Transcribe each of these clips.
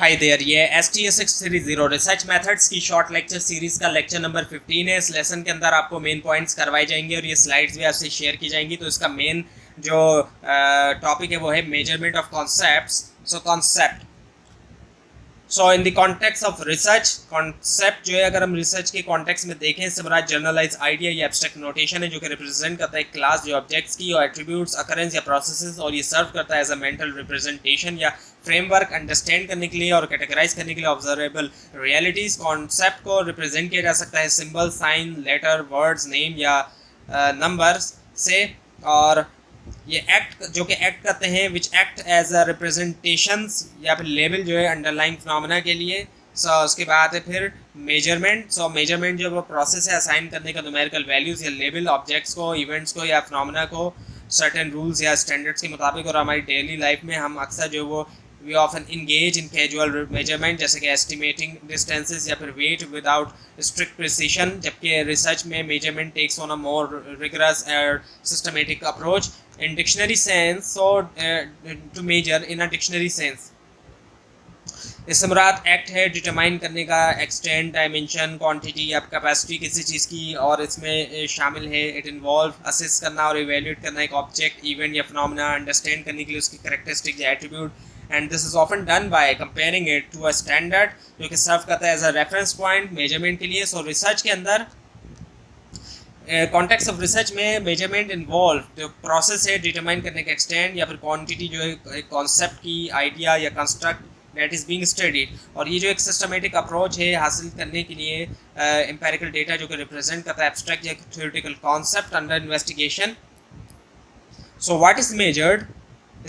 Hi there, ये STS 630 research methods की short lecture series का लेक्चर नंबर 15 है। इस लेसन के अंदर आपको मेन पॉइंट्स करवाए जाएंगे और ये स्लाइड्स भी आपसे शेयर की जाएंगी। तो इसका मेन जो टॉपिक है वो है measurement of concepts. So concept, so in the context of research, concept जो है अगर हम रिसर्च के कॉन्टेक्स्ट में देखें, समराइज जनरलाइज आइडिया या एब्स्ट्रैक्ट नोटेशन है जो कि रिप्रेजेंट करता है क्लास जो ऑब्जेक्ट्स की और एट्रीब्यूट्स, अकरेंस या प्रोसेसेस, और ये सर्व करता है एज अ मेंटल रिप्रेजेंटेशन या फ्रेमवर्क अंडरस्टैंड करने के लिए और कैटेगराइज करने के लिए ऑब्जर्वेबल रियलिटीज। कॉन्सेप्ट को रिप्रेजेंट किया जा सकता है symbol, sign, letter, words, name या नंबर्स से, और ये एक्ट जो कि एक्ट करते हैं which act as a representations या फिर लेबल जो है अंडरलाइन फिनोमेना के लिए। उसके बाद है फिर मेजरमेंट। मेजरमेंट जो वो प्रोसेस है असाइन करने का न्यूमेरिकल वैल्यूज़ या लेबल ऑब्जेक्ट्स को, इवेंट्स को या फिनोमेना को सर्टेन रूल्स या स्टैंडर्ड्स के मुताबिक। और हमारी डेली लाइफ में हम अक्सर जो वो we often engage in casual measurement जैसे कि एस्टिमेटिंग डिस्टेंसेस या फिर वेट विदाउट स्ट्रिक्ट प्रिसीशन, जबकि रिसर्च में measurement takes on a more rigorous and systematic approach in dictionary sense. So to measure in a dictionary sense, इससे मुराद act है determine करने का एक्सटेंट, डायमेंशन, क्वांटिटी या capacity किसी चीज़ की, और इसमें शामिल है इट इन्वॉल्व असेस करना और इवेल्यूएट करना एक ऑब्जेक्ट, इवेंट या फिनोमेना अंडरस्टैंड करने के लिए उसकी कैरेक्टरिस्टिक या attribute. And this is often done by comparing it to a standard जो कि सर्व करता है as a reference point measurement के लिए। सो रिसर्च के अंदर कॉन्टेक्स्ट ऑफ रिसर्च में मेजरमेंट इन्वॉल्व जो प्रोसेस है डिटरमाइन करने का एक्सटेंड या फिर क्वांटिटी जो है कॉन्सेप्ट की, आइडिया या construct that is being studied. और ये जो एक सिस्टमेटिक अप्रोच है हासिल करने के लिए एम्पेरिकल डेटा जो कि रिप्रेजेंट करता है एब्स्ट्रैक्ट या theoretical concept under investigation. So what is measured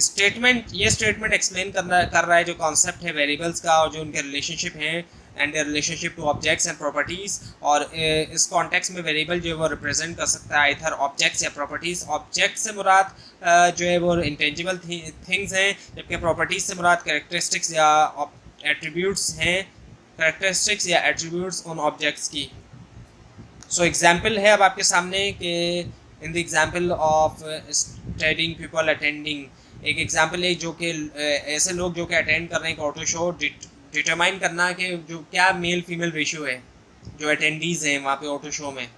statement, ये स्टेटमेंट एक्सप्लेन कर रहा है जो कॉन्सेप्ट है वेरिएबल्स का और जो उनके रिलेशनशिप हैं and their relationship two objects and properties. और इस कॉन्टेक्स्ट में वेरिएबल जो है वो रिप्रेजेंट कर सकता है इधर ऑब्जेक्ट्स या प्रॉपर्टीज़। ऑब्जेक्ट से मुराद जो है वो इंटेंजिबल थिंग्स हैं, जबकि प्रॉपर्टीज़ से मुराद कैरेक्टरिस्टिक्स या एट्रीब्यूट्स हैं, कैरेक्टरिस्टिक्स या एट्रीब्यूट्स उन ऑब्जेक्ट्स की। सो एग्जाम्पल है अब आपके सामने कि in the example of studying people attending, एक एग्जाम्पल है जो कि ऐसे लोग जो कि अटेंड कर रहे हैं एक ऑटो शो, डिटरमाइन करना कि जो क्या मेल फीमेल रेशियो है जो अटेंडीज़ हैं वहाँ पे ऑटो शो में।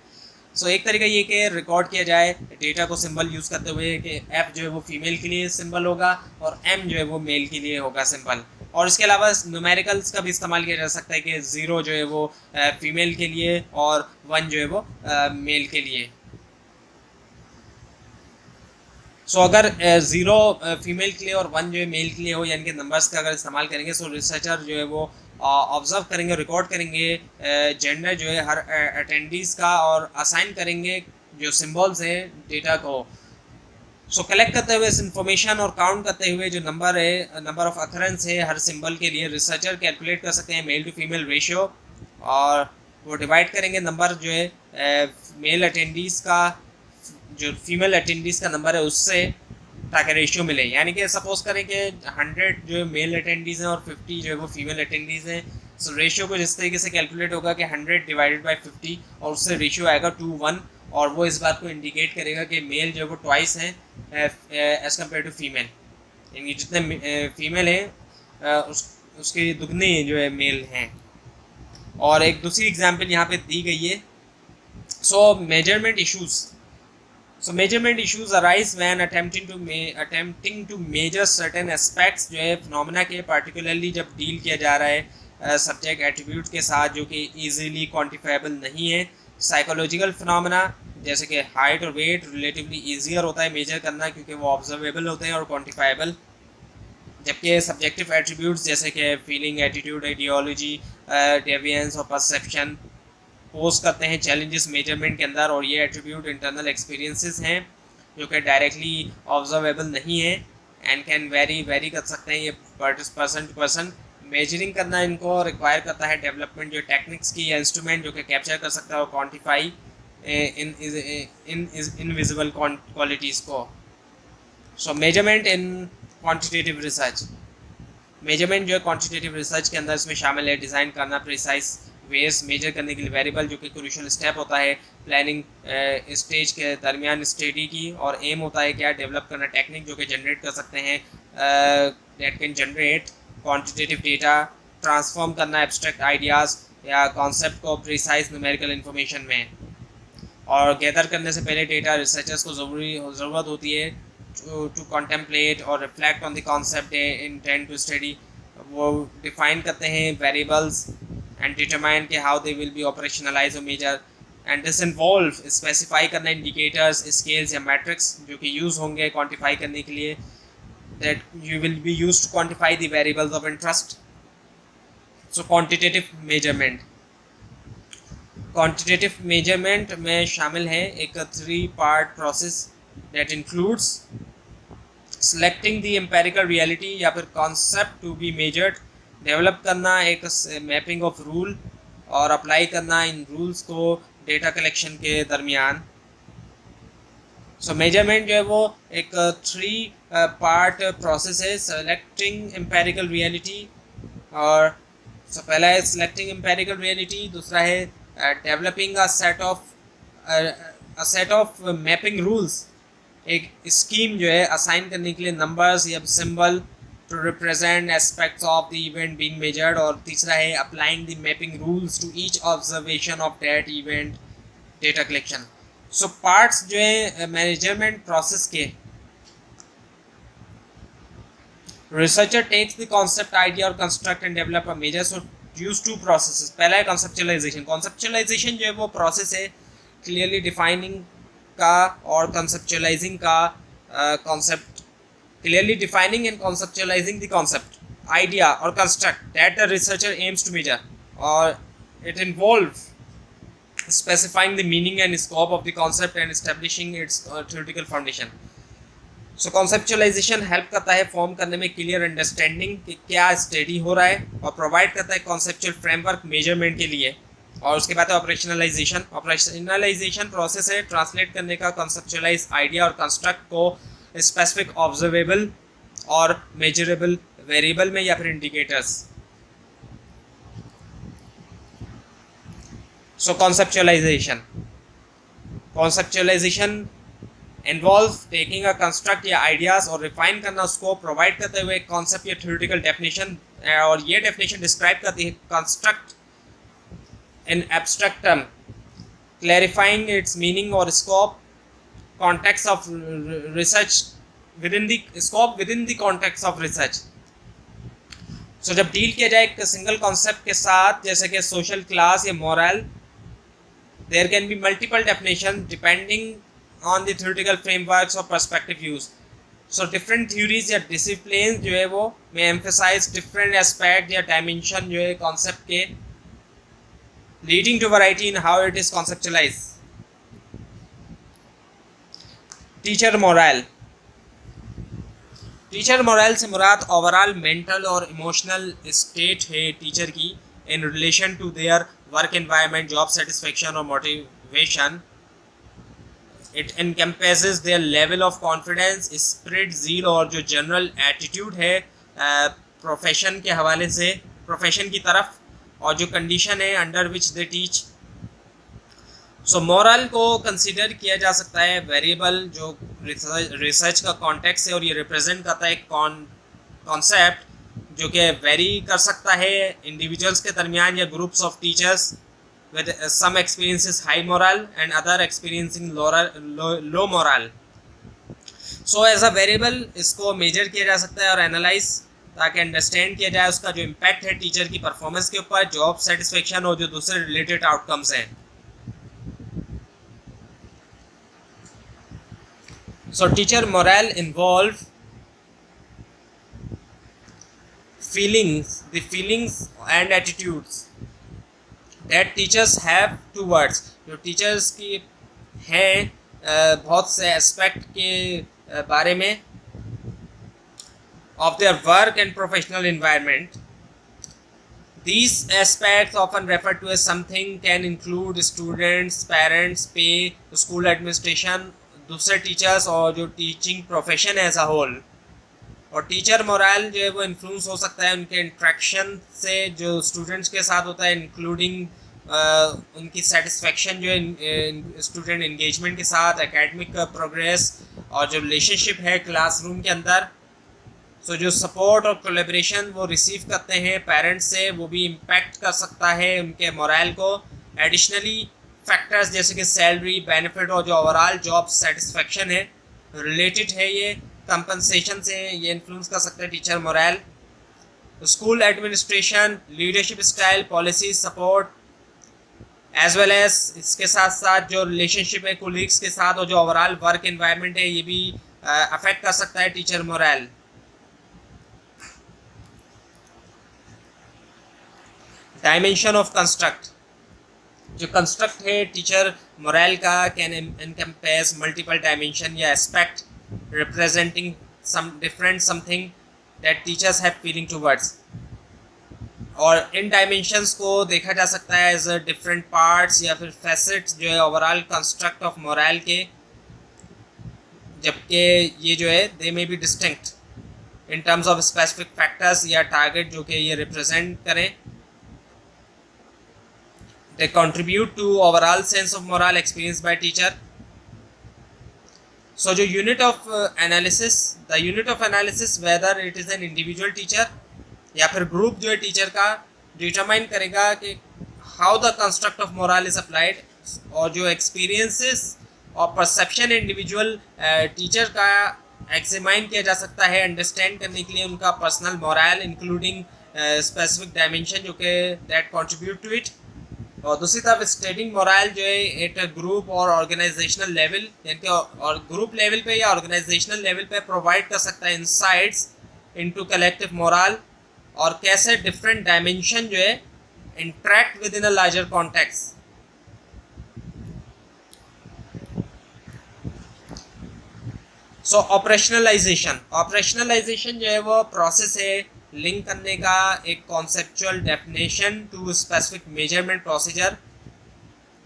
सो एक तरीका ये कि रिकॉर्ड किया जाए डेटा को सिंबल यूज़ करते हुए कि एफ जो है वो फीमेल के लिए सिंबल होगा और एम जो है वो मेल के लिए होगा सिंबल। और इसके अलावा न्यूमेरिकल्स का भी इस्तेमाल किया जा सकता है कि 0 जो है वो फीमेल के लिए और 1 जो है वो मेल के लिए। सो अगर 0 फीमेल के लिए और 1 जो है मेल के लिए हो, यानी कि नंबर्स का अगर इस्तेमाल करेंगे, सो रिसर्चर जो है वो ऑब्जर्व करेंगे, रिकॉर्ड करेंगे जेंडर जो है हर अटेंडीज़ का और असाइन करेंगे जो सिंबल्स हैं डेटा को। सो कलेक्ट करते हुए इस इंफॉर्मेशन और काउंट करते हुए जो नंबर है, नंबर ऑफ अकरेंस है हर सिंबल के लिए, रिसर्चर कैलकुलेट कर सकते हैं मेल टू फीमेल रेशियो, और वो डिवाइड करेंगे नंबर जो है मेल अटेंडीज़ का जो फीमेल अटेंडीज़ का नंबर है उससे, ताकि रेशियो मिले। यानी कि सपोज करें कि 100 जो है मेल अटेंडीज़ हैं और 50 जो है वो फीमेल अटेंडीज़ हैं। सो रेशियो को जिस तरीके से कैलकुलेट होगा कि 100 डिवाइडेड बाई 50 और उससे रेशियो आएगा 2:1, और वो इस बात को इंडिकेट करेगा कि मेल जो है वो ट्वाइस हैं एज़ कम्पेयर टू फीमेल, यानी जितने फीमेल हैं उसके दुगने जो है मेल हैं। और एक दूसरी एग्जाम्पल यहाँ पे दी गई है। सो measurement issues, So measurement issues arise when attempting to measure certain aspects जो है फिनोमेना के, particularly जब डील किया जा रहा है सब्जेक्ट एट्रीब्यूट के साथ जो कि easily quantifiable नहीं है। साइकोलॉजिकल फिनोमेना जैसे कि हाइट और वेट रिलेटिवली ईजियर होता है मेजर करना क्योंकि वो ऑब्जर्वेबल होते हैं और क्वान्टिफाइबल, जबकि सब्जेक्टिव एट्रीब्यूट्स जैसे कि फीलिंग, एटीट्यूड, आइडियोलॉजी, डेविएंस और परसेप्शन पोज करते हैं चैलेंजेस मेजरमेंट के अंदर। और ये एट्रीब्यूट इंटरनल एक्सपीरियंसेस हैं जो कि डायरेक्टली ऑब्जर्वेबल नहीं है एंड कैन वेरी कर सकते हैं ये पर्सन टू पर्सन। मेजरिंग करना इनको रिक्वायर करता है डेवलपमेंट जो टेक्निक्स की या इंस्ट्रूमेंट जो कि कैप्चर कर सकता है और क्वान्टिफाई इन इनविजिबल क्वालिटीज़ को। सो मेजरमेंट इन क्वान्टिटेटिव रिसर्च, मेजरमेंट जो है क्वान्टिटेटिव रिसर्च के अंदर इसमें शामिल है डिज़ाइन करना प्रिसाइज वेस मेजर करने के लिए वेरिएबल जो कि क्रूशियल स्टेप होता है प्लानिंग स्टेज के दरमियान स्टडी की, और एम होता है क्या डेवलप करना टेक्निक जो कि जनरेट कर सकते हैं that can generate quantitative data transform करना एब्स्ट्रैक्ट आइडियाज़ या कॉन्सेप्ट को प्रिसाइज न्यूमेरिकल इंफॉर्मेशन में। और गैदर करने से पहले डेटा रिसर्चर्स को ज़रूरत होती है टू कॉन्टेम्पलेट और reflect on the concept they intend to study. वो डिफाइन करते हैं वेरिएबल्स एंड डिटरमाइन के how they will be operationalise और measure, and this involve specify करना इंडिकेटर्स, स्केल्स या मैट्रिक्स जो कि यूज़ होंगे क्वान्टिफाई करने के लिए, that you will be use to quantify the variables of interest. So quantitative measurement, quantitative measurement में शामिल है एक 3 part process that includes selecting the empirical reality या फिर concept to be measured, develop करना एक मैपिंग ऑफ रूल और apply करना इन रूल्स को डेटा कलेक्शन के दरमियान। सो मेजरमेंट जो है वो एक 3 पार्ट प्रोसेस है, सेलेक्टिंग एम्पेरिकल रियलिटी, और पहला है सिलेक्टिंग एम्पेरिकल रियलिटी, दूसरा है developing a set of mapping rules, एक स्कीम जो है असाइन करने के लिए नंबर्स या symbol to represent aspects of the event being measured, और तीसरा है applying the mapping rules to each observation of that event data collection. So parts जो है मेजरमेंट प्रोसेस के, researcher takes the concept idea और construct and develop a measure. So use 2 processes, पहला है conceptualisation. Conceptualisation जो है वो process है क्लियरली डिफाइनिंग का और कंसेप्चुअलाइजिंग का concept, clearly defining and conceptualising the concept idea और construct that the researcher aims to measure, और it involve specifying the meaning and scope of the concept and establishing its theoretical foundation. So conceptualization help करता है form करने में clear understanding कि क्या study हो रहा है, और प्रोवाइड करता है कॉन्सेप्चुअल फ्रेमवर्क मेजरमेंट के लिए। और उसके बाद है ऑपरेशनलाइजेशन। ऑपरेशनलाइजेशन प्रोसेस है ट्रांसलेट करने का कॉन्सेप्चुअलाइज आइडिया और कंस्ट्रक्ट को स्पेसिफिक ऑब्जर्वेबल और मेजरेबल वेरिएबल में या फिर indicators. So conceptualization involves taking a construct या ideas और refine करना उसको provide करते हुए concept या theoretical definition, और ये definition describe करती है construct in abstract term, clarifying its meaning और scope, context of research within the context of research. So जब डील किया जाए एक सिंगल कॉन्सेप्ट के साथ जैसे कि सोशल क्लास या moral, there can be multiple definitions depending on the theoretical frameworks or perspective used. So different theories या disciplines जो है वो may emphasize different aspect या dimension जो है concept के, leading to variety in how it is conceptualized. Teacher moral से मुराद overall mental और इमोशनल स्टेट है टीचर की in relation to their work environment, job satisfaction or motivation. It encompasses their level of confidence, spirit, zeal और जो general attitude है profession के हवाले से प्रोफेशन की तरफ, और जो कंडीशन है under which they teach. So moral को कंसिडर किया जा सकता है वेरिएबल जो रिसर्च का कॉन्टेक्स्ट है, और ये रिप्रेजेंट करता है कॉन्सेप्ट जो कि वेरी कर सकता है इंडिविजुअल्स के दरमियान या groups of teachers with some experiences high morale and other experiencing low morale. So as a variable इसको मेजर किया जा सकता है और एनालाइज, ताकि अंडरस्टैंड किया जाए उसका जो इम्पैक्ट है टीचर की परफॉर्मेंस के ऊपर, जॉब सेटिस्फेक्शन और जो दूसरे रिलेटेड आउटकम्स हैं। सो teacher moral involve the feelings and attitudes that teachers have towards, जो teachers की हैं बहुत से aspect के बारे में of their work and professional environment. These aspects often referred to as something can include students, parents, pay, school administration, दूसरे teachers और जो teaching profession as a whole. और टीचर मोरल जो है वो इन्फ्लुएंस हो सकता है उनके इंट्रैक्शन से जो स्टूडेंट्स के साथ होता है, इंक्लूडिंग उनकी सेटिस्फेक्शन जो है स्टूडेंट एंगेजमेंट के साथ, एकेडमिक प्रोग्रेस और जो रिलेशनशिप है क्लासरूम के अंदर। सो जो सपोर्ट और कोलेब्रेशन वो रिसीव करते हैं पेरेंट्स से, वो भी इम्पैक्ट कर सकता है उनके मोरल को। एडिशनली फैक्टर्स जैसे कि सैलरी, बेनिफिट और जो ओवरऑल जॉब सेटिस्फेक्शन है रिलेटेड है, ये कंपनसेशन से ये इन्फ्लुएंस कर सकते हैं teacher morale. School administration, leadership style, policy support, as well as इसके साथ साथ जो रिलेशनशिप है कोलीग्स के साथ और जो ओवरऑल वर्क एनवायरनमेंट है, ये भी अफेक्ट कर सकता है teacher morale. Dimension of construct, जो कंस्ट्रक्ट है टीचर मोरल का कैन एनकम्पेस मल्टीपल डायमेंशन या aspect representing some different something that teachers have feeling towards. और इन डायमेंशंस को देखा जा सकता है एज डिफरेंट पार्ट्स या फिर फैसेट्स जो है ओवरऑल कंस्ट्रक्ट ऑफ मोरल के, जबकि ये जो है they may be distinct in terms of specific factors या टारगेट जो कि ये रिप्रेजेंट करें। They contribute to overall sense of moral experienced by teacher. So जो unit of analysis, the unit of analysis whether it is an individual teacher या फिर group जो है टीचर का determine करेगा कि how the construct of moral is applied, और जो experiences और perception individual टीचर का examine किया जा सकता है understand करने के लिए उनका personal moral including specific dimension जो कि that contribute to it। और दूसरी तरफ स्टेटिंग मोरल जो है एट ग्रुप और ऑर्गेनाइजेशनल लेवल, यानी और ग्रुप लेवल पे या ऑर्गेनाइजेशनल लेवल पे प्रोवाइड कर सकता है इंसाइट्स इनटू कलेक्टिव मोरल, और कैसे डिफरेंट डायमेंशन जो है interact with in a larger context. So operationalization जो है वो प्रोसेस है लिंक करने का एक conceptual definition to specific measurement procedure,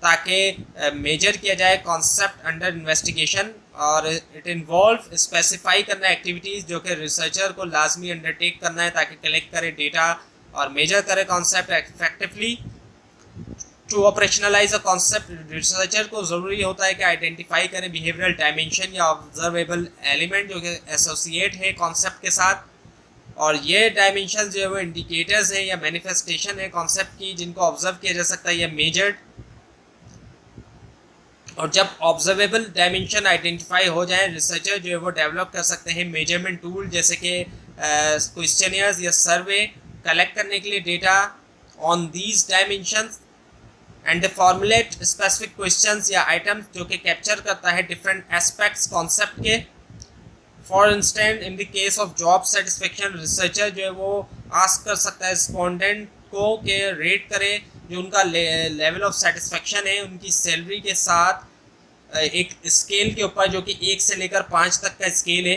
ताकि मेजर किया जाए कॉन्सेप्ट अंडर इन्वेस्टिगेशन, और इट इन्वॉल्व स्पेसिफाई करना एक्टिविटीज़ जो कि रिसर्चर को लाजमी अंडरटेक करना है ताकि कलेक्ट करे डेटा और मेजर करे concept effectively. To operationalize a concept researcher को ज़रूरी होता है कि आइडेंटिफाई करें बिहेवियरल डायमेंशन या ऑब्जर्वेबल एलिमेंट जो कि एसोसिएट है कॉन्सेप्ट के साथ, और ये डायमेंशन जो है वो इंडिकेटर्स है या मैनिफेस्टेशन है कॉन्सेप्ट की जिनको ऑब्जर्व किया जा सकता है या मेजर्ड। और जब ऑब्जर्वेबल डायमेंशन आइडेंटिफाई हो जाए, रिसर्चर जो है वो डेवलप कर सकते हैं मेजरमेंट टूल जैसे कि क्वेश्चनियर्स या सर्वे कलेक्ट करने के लिए data on these dimensions, and they formulate specific questions या आइटम्स जो कि कैप्चर करता है डिफरेंट एस्पेक्ट्स कॉन्सेप्ट के। For instance in the case of job satisfaction, researcher जो है वो आस्क कर सकता है रिस्पोंडेंट को कि रेट करे जो उनका लेवल ऑफ सेटिस्फेक्शन है उनकी सैलरी के साथ एक स्केल के ऊपर जो कि 1 से लेकर 5 तक का स्केल है।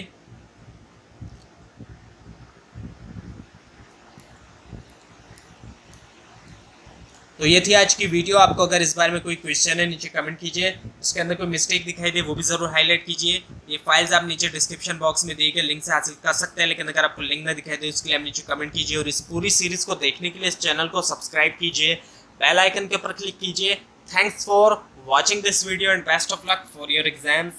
तो ये थी आज की वीडियो। आपको अगर इस बारे में कोई क्वेश्चन है नीचे कमेंट कीजिए, इसके अंदर कोई मिस्टेक दिखाई दे वो भी ज़रूर हाईलाइट कीजिए। ये फाइल्स आप नीचे डिस्क्रिप्शन बॉक्स में दिए गए लिंक से हासिल कर सकते हैं, लेकिन अगर आपको लिंक ना दिखाई दे इसके लिए आप नीचे कमेंट कीजिए। और इस पूरी सीरीज़ को देखने के लिए इस चैनल को सब्सक्राइब कीजिए, बेल आइकन के ऊपर क्लिक कीजिए। Thanks for watching this video and best of luck for your exams.